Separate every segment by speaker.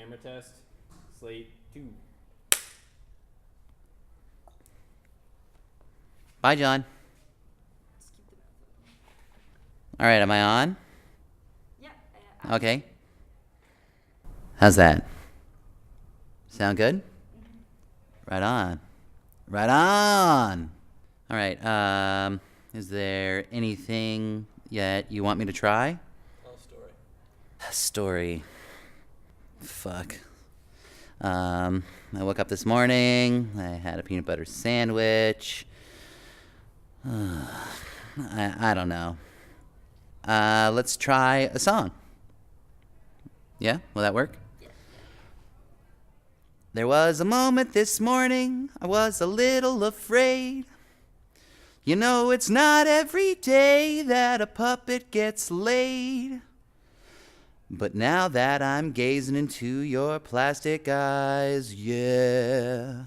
Speaker 1: camera test. Slate 2.
Speaker 2: Bye, John.
Speaker 3: Just keep the mouth open.
Speaker 2: All right, am I on?
Speaker 3: Yeah.
Speaker 2: Okay. How's that? Sound good? Right on. Right on. All right. Is there anything yet you want me to try?
Speaker 1: Tell a story.
Speaker 2: Story. Fuck. I woke up this morning. I had a peanut butter sandwich. I don't know. Let's try a song. Yeah? Will that work?
Speaker 3: Yeah.
Speaker 2: There was a moment this morning I was a little afraid. You know it's not every day that a puppet gets laid. But now that I'm gazing into your plastic eyes, yeah,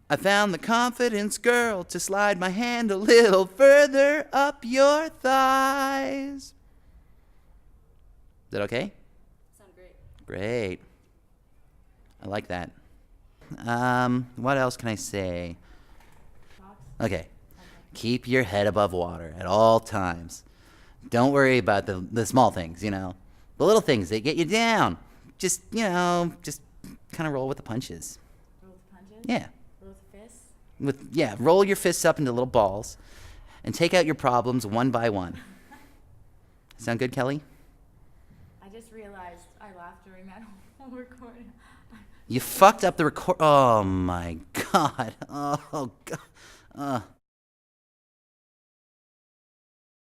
Speaker 2: I found the confidence, girl, to slide my hand a little further up your thighs. Is that okay?
Speaker 3: Sound great.
Speaker 2: Great. I like that. What else can I say? Okay. Keep your head above water at all times. Don't worry about the small things, you know. The little things that get you down. Just kind of roll with the punches.
Speaker 3: Roll with punches?
Speaker 2: Yeah.
Speaker 3: Roll with fists?
Speaker 2: Roll your fists up into little balls and take out your problems one by one. Sound good, Kelly?
Speaker 3: I just realized I laughed during that whole recording.
Speaker 2: You fucked up the record. Oh my God. Oh God.